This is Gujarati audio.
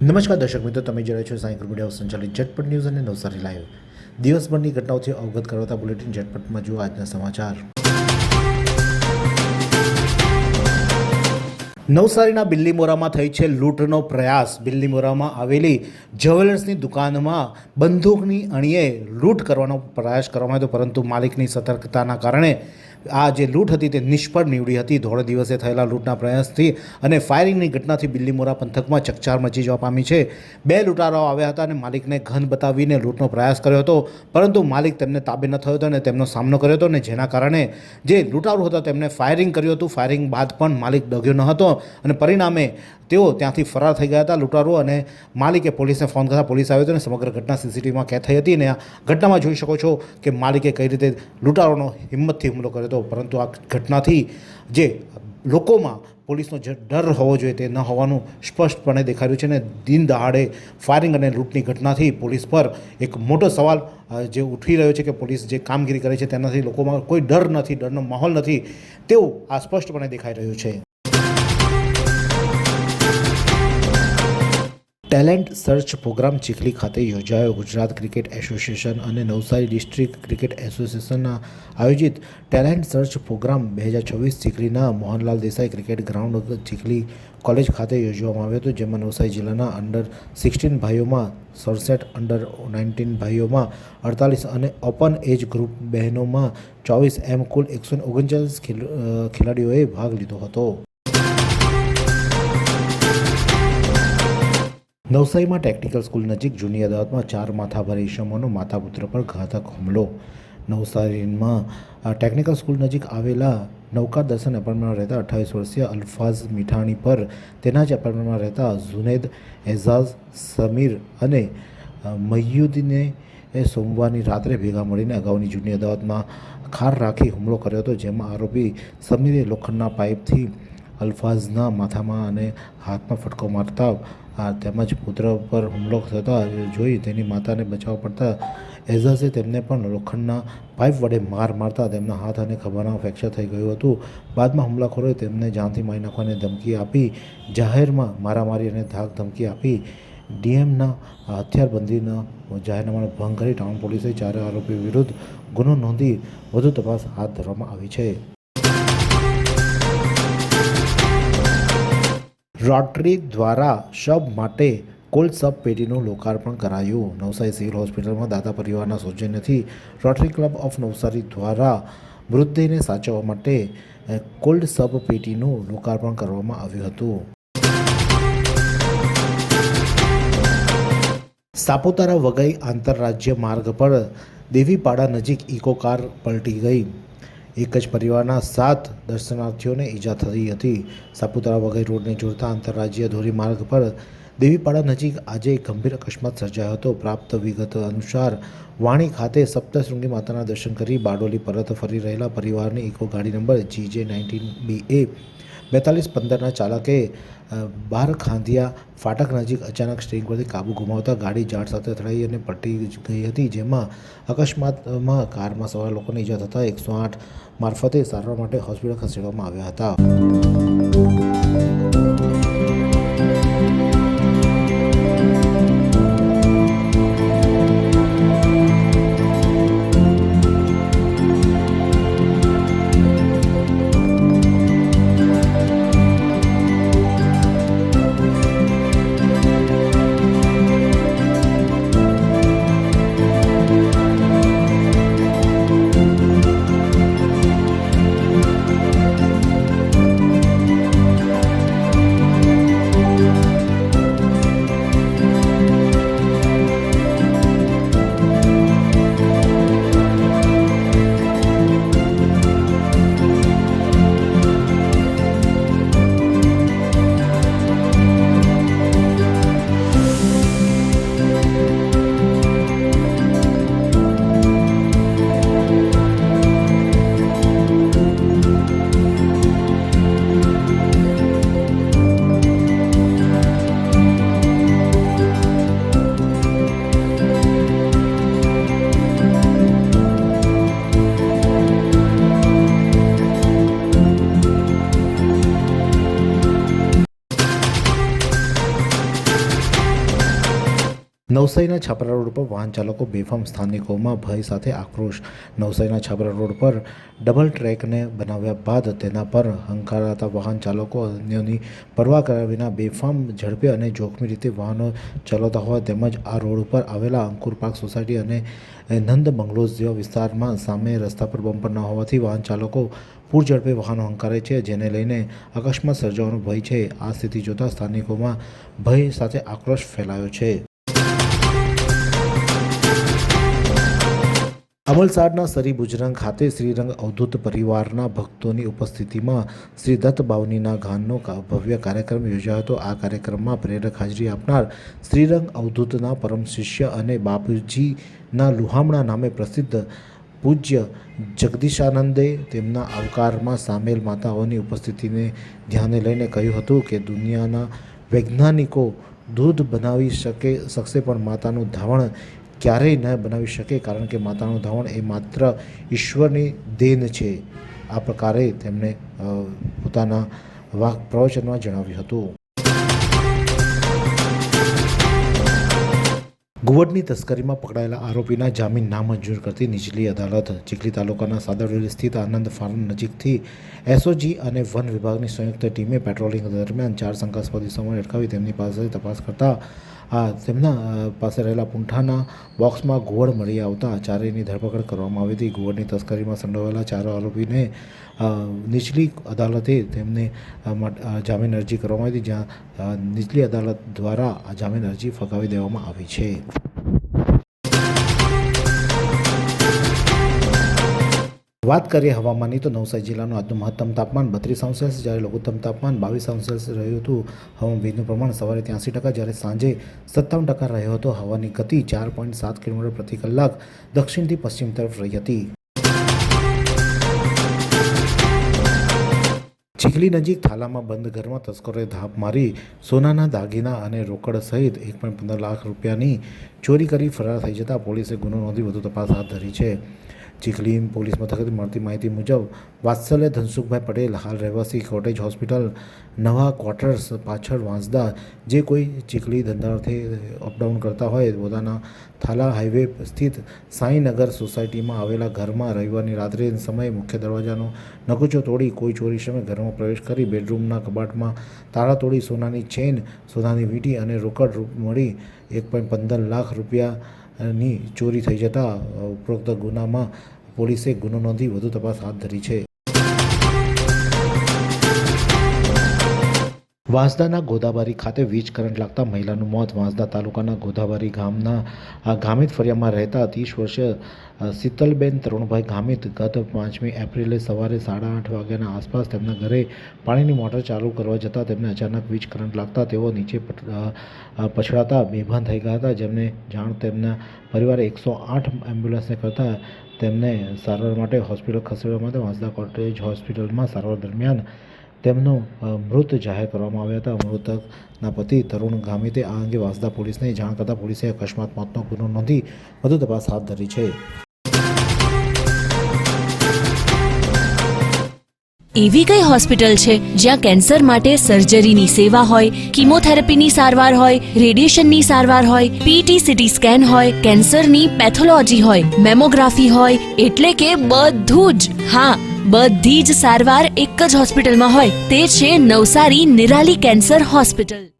નમસ્કાર દર્શક મિત્રો, તમે જોઈ રહ્યા છો સાયકલ મીડિયા સંચાલિત ઝટપટ ન્યૂઝ અને નવસારી લાઈવ. દિવસભરની ઘટનાઓથી અવગત કરાવતા બુલેટિન ઝટપટમાં જુઓ આજના સમાચાર. નવસારીના બિલ્લીમોરામાં થઈ છે લૂંટનો પ્રયાસ. બિલ્લીમોરામાં આવેલી જ્વેલર્સની દુકાનમાં બંદૂકની અણીએ લૂંટ કરવાનો પ્રયાસ કરવામાં આવ્યો, પરંતુ માલિકની સતર્કતાના કારણે આ જે લૂંટ હતી તે નિષ્ફળ નીવડી હતી. ધોળે દિવસે થયેલા લૂંટના પ્રયાસથી અને ફાયરિંગની ઘટનાથી બિલ્લીમોરા પંથકમાં ચકચાર મચી જવા પામી છે. બે લૂંટારાઓ આવ્યા હતા અને માલિકને ઘન બતાવીને લૂંટનો પ્રયાસ કર્યો હતો, પરંતુ માલિક તેમને તાબે ન થયો હતો અને તેમનો સામનો કર્યો હતો, અને જેના કારણે જે લૂંટારો હતા તેમને ફાયરિંગ કર્યું હતું. ફાયરિંગ બાદ પણ માલિક ડગ્યો ન હતો અને પરિણામે તેઓ ત્યાંથી ફરાર થઈ ગયા હતા લૂંટારો, અને માલિકે પોલીસને ફોન કરતા પોલીસ આવ્યો હતો અને સમગ્ર ઘટના સીસીટીવીમાં કેદ થઈ હતી. અને આ ઘટનામાં જોઈ શકો છો કે માલિકે કઈ રીતે લૂંટારોનો હિંમતથી હુમલો કર્યો હતો, પરંતુ આ ઘટનાથી જે લોકોમાં પોલીસનો જે ડર હોવો જોઈએ તે ન હોવાનું સ્પષ્ટપણે દેખાડ્યું છે. અને દિન દહાડે ફાયરિંગ અને લૂંટની ઘટનાથી પોલીસ પર એક મોટો સવાલ જે ઉઠી રહ્યો છે કે પોલીસ જે કામગીરી કરે છે તેનાથી લોકોમાં કોઈ ડર નથી, ડરનો માહોલ નથી, તેવું આ સ્પષ્ટપણે દેખાઈ રહ્યું છે. ટેલેન્ટ સર્ચ પ્રોગ્રામ ચીખલી ખાતે યોજાયો. ગુજરાત ક્રિકેટ એસોસિએશન અને નવસારી ડિસ્ટ્રિક્ટ ક્રિકેટ એસોસિએશનના આયોજિત ટેલેન્ટ સર્ચ પ્રોગ્રામ 2024 ચીખલીના Mohanlal Desai cricket ground Chikhli college ખાતે યોજવામાં આવ્યો હતો, જેમાં નવસારી જિલ્લાના અંડર 16 ભાઈઓમાં 67, અંડર 19 ભાઈઓમાં 48 અને ઓપન એજ ગ્રુપ બહેનોમાં 24 એમ કુલ 139 ખેલાડીઓએ ભાગ લીધો હતો. નવસારીમાં ટેકનિકલ સ્કૂલ નજીક જૂની અદાવતમાં 4 માથાભારે ઈસમોનો માતાપુત્ર પર ઘાતક હુમલો. નવસારીમાં ટેકનિકલ સ્કૂલ નજીક આવેલા નૌકા દર્શન એપાર્ટમેન્ટમાં રહેતા 28 વર્ષીય અલ્ફાઝ મીઠાણી પર તેના જ એપાર્ટમેન્ટમાં રહેતા ઝુનેદ, એઝાઝ, સમીર અને મહિયુદ્દીને સોમવારની રાત્રે ભેગા મળીને અગાઉની જૂની અદાવતમાં ખાર રાખી હુમલો કર્યો હતો, જેમાં આરોપી સમીરે લોખંડના પાઇપથી અલ્ફાઝના માથામાં અને હાથમાં ફટકો મારતા તેમજ પુત્ર પર હુમલો થતા જોઈ તેની માતાને બચાવવા પડતા એઝાઝે તેમને પણ લોખંડના પાઇપ વડે મારતા તેમના હાથ અને ખભામાં ફ્રેક્ચર થઈ ગયું હતું. બાદમાં હુમલાખોરોએ તેમને જાનથી મારી નાખવાની ધમકી આપી જાહેરમાં મારામારી અને ધાક ધમકી આપી ડીએમના હથિયારબંધીના જાહેરનામાનો ભંગ કરી ટાઉન પોલીસે 4 આરોપીઓ વિરુદ્ધ ગુનો નોંધી વધુ તપાસ હાથ ધરવામાં આવી છે. રોટરી દ્વારા શબ માટે કોલ્ડ શબ પેટીનું લોકાર્પણ કરાયું. નવસારી સિવિલ હોસ્પિટલમાં દાતા પરિવારના સૌજન્યથી રોટરી ક્લબ ઓફ નવસારી દ્વારા મૃતદેહને સાચવવા માટે કોલ્ડ શબ પેટીનું લોકાર્પણ કરવામાં આવ્યું હતું. સાપુતારા વઘઈ આંતરરાજ્ય માર્ગ પર દેવીપાડા નજીક ઇકો કાર પલટી ગઈ. એક જ પરિવારના 7 દર્શનાર્થીઓને ઈજા થઈ હતી. સાપુતારા વઘઈ રોડને જોડતા આંતરરાજ્ય ધોરીમાર્ગ પર દેવીપાડા નજીક આજે ગંભીર અકસ્માત સર્જાયો હતો. પ્રાપ્ત વિગત અનુસાર વાણી ખાતે સપ્તશૃંગી માતાના દર્શન કરી બારડોલી પરત ફરી રહેલા પરિવારની ઇકો ગાડી નંબર GJ19BA 4215ના ચાલકે બારખાંધિયા ફાટક નજીક અચાનક સ્ટીરિંગ પરથી કાબુ ગુમાવતા ગાડી ઝાડ સાથે અથડાઈ અને પલટી ગઈ હતી, જેમાં અકસ્માતમાં કારમાં સવાર લોકોને ઈજા થતાં 108 મારફતે સારવાર માટે હોસ્પિટલ ખસેડવામાં આવ્યા હતા. નવસારીના છાપરા રોડ પર વાહન ચાલકો બેફામ, સ્થાનિકોમાં ભય સાથે આક્રોશ. નવસારીના છાપરા રોડ પર ડબલ ટ્રેકને બનાવ્યા બાદ તેના પર હંકારાતા વાહન ચાલકો અન્યોની પરવા કર્યા વિના બેફામ ઝડપે અને જોખમી રીતે વાહનો ચલાવતા હોય તેમજ આ રોડ ઉપર આવેલા અંકુર પાર્ક સોસાયટી અને નંદ બંગલોઝ જેવા વિસ્તારમાં સામે રસ્તા પર બમ્પર ન હોવાથી વાહન ચાલકો પૂર ઝડપે વાહનો હંકારે છે, જેને લઈને અકસ્માત સર્જવાનો ભય છે. આ સ્થિતિ જોતા સ્થાનિકોમાં ભય સાથે આક્રોશ ફેલાયો છે. અમલસાડના સરી બુજરંગ ખાતે શ્રીરંગ અવધૂત પરિવારના ભક્તોની ઉપસ્થિતિમાં શ્રી દત્ત બાવનીના ગાનનો ભવ્ય કાર્યક્રમ યોજાયો હતો. આ કાર્યક્રમમાં પ્રેરક હાજરી આપનાર શ્રીરંગ અવધૂતના પરમ શિષ્ય અને બાપુજીના લુહામણા નામે પ્રસિદ્ધ પૂજ્ય જગદીશાનંદે તેમના આવકારમાં સામેલ માતાઓની ઉપસ્થિતિને ધ્યાને લઈને કહ્યું હતું કે દુનિયાના વૈજ્ઞાનિકો દૂધ બનાવી શકશે પણ માતાનું ધાવણ ક્યારેય ન બનાવી શકે, કારણ કે માતાનું ધાવણ એ માત્ર ઈશ્વરની દેન છે. આ પ્રકારે તેમણે પોતાના પ્રવચનમાં જણાવ્યું હતું. ઘુવડની તસ્કરીમાં પકડાયેલા આરોપીના જામીન નામંજૂર કરતી નીચલી અદાલત. ચીખલી તાલુકાના સાદરડેલી સ્થિત આનંદ ફાર્મ નજીકથી એસઓજી અને વન વિભાગની સંયુક્ત ટીમે પેટ્રોલિંગ દરમિયાન 4 શંકાસ્પદ ઇસમોને અટકાવી તેમની પાસે તપાસ કરતા તેમના પાસે રહેલા પૂંઠાના બોક્સમાં ઘુવડ મળી આવતા ચારેયની ધરપકડ કરવામાં આવી હતી. ઘુવડની તસ્કરીમાં સંડોવાયેલા 4 આરોપીને નીચલી અદાલતે તેમને જામીન અરજી કરવામાં આવી હતી, જ્યાં નીચલી અદાલત દ્વારા આ જામીન અરજી ફગાવી દેવામાં આવી છે. વાત કરીએ હવામાનની તો નવસારી જિલ્લાનું આજનું મહત્તમ તાપમાન 32°C જ્યારે લઘુત્તમ તાપમાન 22°C રહ્યું હતું. હવામાન ભેજનું પ્રમાણ સવારે 83% જ્યારે સાંજે 57% રહ્યો હતો. હવાની ગતિ 4.7 કિલોમીટર પ્રતિ કલાક દક્ષિણથી પશ્ચિમ તરફ રહી હતી. ચીખલી નજીક થાલામાં બંધ ઘરમાં તસ્કરોએ ધાપ મારી સોનાના દાગીના અને રોકડ સહિત 1.15 લાખ રૂપિયાની ચોરી કરી ફરાર થઈ જતા પોલીસે ગુનો નોંધી વધુ તપાસ હાથ ધરી છે. ચીખલી પોલીસ મથકેથી મળતી માહિતી મુજબ વાત્સલ્ય ધનસુખભાઈ પટેલ, હાલ રહેવાસી કોટેજ હોસ્પિટલ નવા ક્વાર્ટર્સ પાછળ વાંસદા, જે કોઈ ચીખલી ધંધાર્થે અપડાઉન કરતા હોય, પોતાના થાલા હાઈવે સ્થિત સાંઈનગર સોસાયટીમાં આવેલા ઘરમાં રવિવારની રાત્રે સમયે મુખ્ય દરવાજાનો નકુચો તોડી કોઈ ચોરી સમયે ઘરમાં પ્રવેશ કરી બેડરૂમના કબાટમાં તાળા તોડી સોનાની ચેન, સોનાની વીંટી અને રોકડ મળી 1.15 લાખ રૂપિયાની ચોરી થઈ જતા ઉપરોક્ત ગુનામાં પોલીસે ગુનો નોંધી વધુ તપાસ હાથ ધરી છે. વાંસદાના ગોદાબારી ખાતે વીજ કરંટ લાગતા મહિલાનું મોત. વાંસદા તાલુકાના ગોદાબારી ગામના ગામિત ફળિયામાં રહેતા 30 વર્ષીય શીતલબેન તરુણભાઈ ગામિત ગત 5મી એપ્રિલે સવારે 8:30 વાગ્યાના આસપાસ તેમના ઘરે પાણીની મોટર ચાલુ કરવા જતાં તેમને અચાનક વીજ કરંટ લાગતા તેઓ નીચે પછડાતા બેભાન થઈ ગયા હતા, જેમને જાણ તેમના પરિવારે 108 એમ્બ્યુલન્સને કરતાં તેમને સારવાર માટે હોસ્પિટલ ખસેડવા માટે વાંસદા કોટેજ હોસ્પિટલમાં સારવાર દરમિયાન તેમનો મૃત જાહેર કરવામાં આવ્યા હતા. મૃતકના પતિ તરુણ ગામિતે આ અંગે વાંસદા પોલીસને જાણ કરતાં પોલીસે અકસ્માત મોતનો ગુનો નોંધી વધુ તપાસ હાથ ધરી છે. એવી કઈ હોસ્પિટલ છે જ્યાં કેન્સર માટે સર્જરીની સેવા હોય, કીમોથેરાપીની સારવાર હોય, રેડિયેશનની સારવાર હોય, પીટી સીટી સ્કેન હોય, કેન્સરની પેથોલોજી હોય, મેમોગ્રાફી હોય, એટલે કે બધું જ. હા, બધી જ સારવાર એક જ હોસ્પિટલમાં હોય. તે છે નવસારી નિરાલી કેન્સર હોસ્પિટલ.